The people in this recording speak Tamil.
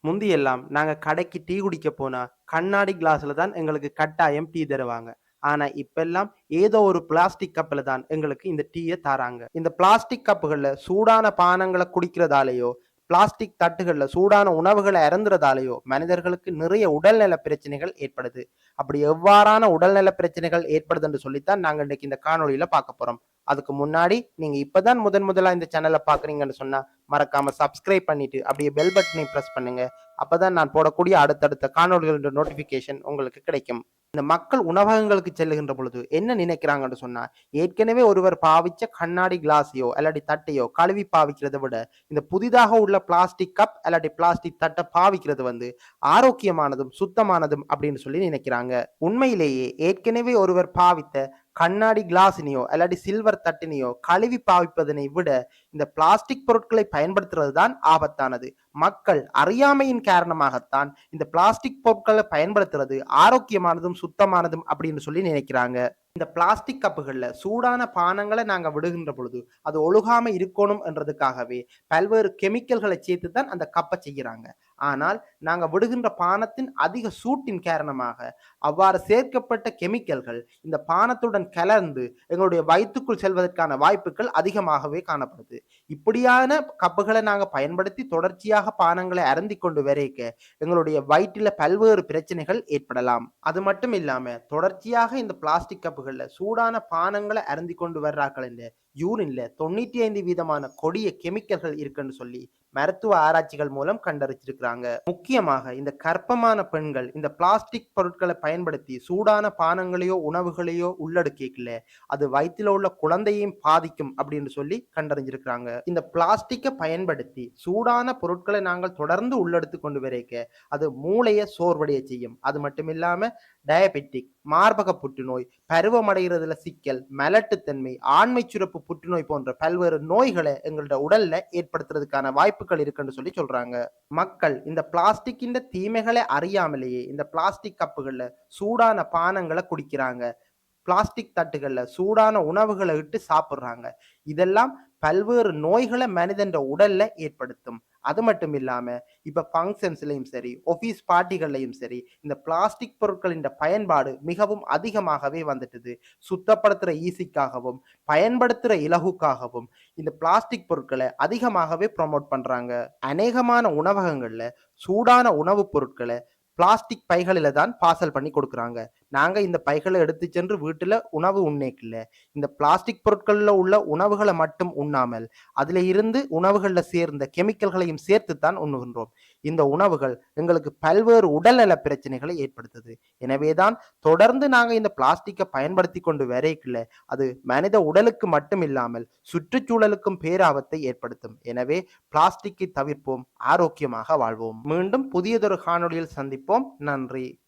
முந்தியெல்லாம் நாங்க கடைக்கு டீ குடிக்க போனா, கண்ணாடி கிளாஸ்ல தான் எங்களுக்கு கட்டாயம் டீ தருவாங்க. ஆனா, இப்பல்லாம் ஏதோ ஒரு பிளாஸ்டிக் கப்ல தான் எங்களுக்கு இந்த டீய தாராங்க. இந்த பிளாஸ்டிக் கப்புகள்ல சூடான பானங்கள குடிக்கிறதாலயோ, பிளாஸ்டிக் தட்டுகள்ல சூடான உணவுகள அருந்துறதாலயோ, மனிதர்களுக்கு நிறைய உடல்நல பிரச்சனைகள் ஏற்படுது. அப்படி எவ்வாறான உடல்நல பிரச்சனைகள் ஏற்படுதுன்னு சொல்லித்தான் நாங்க இன்னைக்கு இந்த காணொளியில பார்க்க போறோம். அதுக்கு முன்னாடி நீங்க இப்பதான் முதலா இந்த சேனல பார்க்குறீங்கன்னு சொன்னா, மறக்காம சப்ஸ்கிரைப் பண்ணிட்டு, அப்படியே பெல் பட்டனையும் பிரஸ் பண்ணுங்க. அப்பதான் நான் போடக்கூடிய அடுத்தடுத்த காணொளிகளோட நோட்டிஃபிகேஷன் உங்களுக்கு கிடைக்கும். இந்த மக்கள் உணவகங்களுக்கு செல்லுகின்ற பொழுது என்ன நினைக்கிறாங்கன்னு சொன்னா, ஏற்கனவே ஒருவர் பாவிச்ச கண்ணாடி கிளாஸையோ அல்லாட்டி தட்டையோ கழுவி பாவிக்கிறத விட, இந்த புதிதாக உள்ள பிளாஸ்டிக் கப் அல்லாட்டி பிளாஸ்டிக் தட்ட பாவிக்கிறது வந்து ஆரோக்கியமானதும், சுத்தமானதும் அப்படின்னு சொல்லி நினைக்கிறாங்க. உண்மையிலேயே ஏற்கனவே ஒருவர் பாவித்த கண்ணாடி கிளாஸினையோ அல்லாட்டி சில்வர் தட்டினையோ கழுவி பாவிப்பதனை விட இந்த பிளாஸ்டிக் பொருட்களை பயன்படுத்துறது தான் ஆபத்தானது. மக்கள் அறியாமையின் காரணமாகத்தான் இந்த பிளாஸ்டிக் பொருட்களை பயன்படுத்துறது ஆரோக்கியமானதும் சுத்தமானதும் அப்படின்னு சொல்லி நினைக்கிறாங்க. இந்த பிளாஸ்டிக் கப்புகள்ல சூடான பானங்களை நாங்க விடுகின்ற பொழுது அது ஒழுகாம இருக்கணும் என்றதுக்காகவே பல்வேறு கெமிக்கல்களை சேர்த்து தான் அந்த கப்பை செய்கிறாங்க. ஆனால் நாங்க விடுகின்ற பானத்தின் அதிக சூட்டின் காரணமாக அவ்வாறு சேர்க்கப்பட்ட கெமிக்கல்கள் இந்த பானத்துடன் கலந்து எங்களுடைய வயிற்றுக்குள் செல்வதற்கான வாய்ப்புகள் அதிகமாகவே காணப்படுது. இப்படியான கப்புகளை நாங்க பயன்படுத்தி தொடர்ச்சியாக பானங்களை அருந்தி கொண்டு வரைக்க எங்களுடைய வயிற்றில பல்வேறு பிரச்சனைகள் ஏற்படலாம். அது மட்டும் இல்லாம தொடர்ச்சியாக இந்த பிளாஸ்டிக் கப்புகள்ல சூடான பானங்களை அருந்தி கொண்டு வர்றார்கள் என்ற யூரின்ல 95% கொடிய கெமிக்கல்கள் இருக்குன்னு சொல்லி மருத்துவ ஆராய்ச்சிகள் மூலம் கண்டறிஞ்சிருக்கிறாங்க. முக்கியமாக இந்த கர்ப்பமான பெண்கள் இந்த பிளாஸ்டிக் பொருட்களை பயன்படுத்தி சூடான பானங்களையோ உணவுகளையோ உள்ளடக்கிக்கல அது வயிற்றில உள்ள குழந்தையையும் பாதிக்கும் அப்படின்னு சொல்லி கண்டறிஞ்சிருக்கிறாங்க. இந்த பிளாஸ்டிக்கை பயன்படுத்தி சூடான பொருட்களை நாங்கள் தொடர்ந்து உள்ளெடுத்து கொண்டு வரைக்க அது மூளையை சோர்வடைய செய்யும். அது மட்டும் இல்லாம டயபெட்டிக், மார்பக புற்றுநோய், பருவமடைகிறதுல சிக்கல், மலட்டுத்தன்மை, ஆண்மை சுரப்பு புற்றுநோய் போன்ற பல்வேறு நோய்களை எங்களோட உடல்ல ஏற்படுத்துறதுக்கான வாய்ப்புகள் இருக்குன்னு சொல்லி சொல்றாங்க. மக்கள் இந்த பிளாஸ்டிக்கின் தீமைகளை அறியாமலேயே இந்த பிளாஸ்டிக் கப்புகள்ல சூடான பானங்களை குடிக்கிறாங்க. பிளாஸ்டிக் தட்டுகள்ல சூடான உணவுகளை இட்டு சாப்பிடுறாங்க. இதெல்லாம் பல்வேறு நோய்களை மனிதன் உடல்ல ஏற்படுத்தும். அது மட்டும் இல்லாம இப்ப ஃபங்க்ஷன்ஸ்லயும் சரி, ஆபீஸ் பார்ட்டிகள்லயும் சரி, இந்த பிளாஸ்டிக் பொருட்களின் பயன்பாடு மிகவும் அதிகமாகவே வந்துட்டது. சுத்தப்படுத்துற ஈஸிக்காகவும் பயன்படுத்துற இலகுக்காகவும் இந்த பிளாஸ்டிக் பொருட்களை அதிகமாகவே ப்ரொமோட் பண்றாங்க. அநேகமான உணவகங்கள்ல சூடான உணவுப் பொருட்களை பிளாஸ்டிக் பைகளில தான் பார்சல் பண்ணி கொடுக்குறாங்க. நாங்க இந்த பைகளை எடுத்து சென்று வீட்டுல உணவு உண்ணேக்கில்ல. இந்த பிளாஸ்டிக் பொருட்கள்ல உள்ள உணவுகளை மட்டும் உண்ணாமல் அதுல இருந்து உணவுகள்ல சேர்ந்த கெமிக்கல்களையும் சேர்த்துத்தான் உண்ணுகின்றோம். இந்த உணவுகள் எங்களுக்கு பல்வேறு உடல்நல பிரச்சனைகளை ஏற்படுத்துது. எனவேதான் தொடர்ந்து நாங்க இந்த பிளாஸ்டிக்கை பயன்படுத்தி கொண்டு வரைக்குள்ள அது மனித உடலுக்கு மட்டும் இல்லாமல் சுற்றுச்சூழலுக்கும் பேராபத்தை ஏற்படுத்தும். எனவே பிளாஸ்டிக்கை தவிர்ப்போம், ஆரோக்கியமாக வாழ்வோம். மீண்டும் புதியதொரு காணொளியில் சந்திப்போம். நன்றி.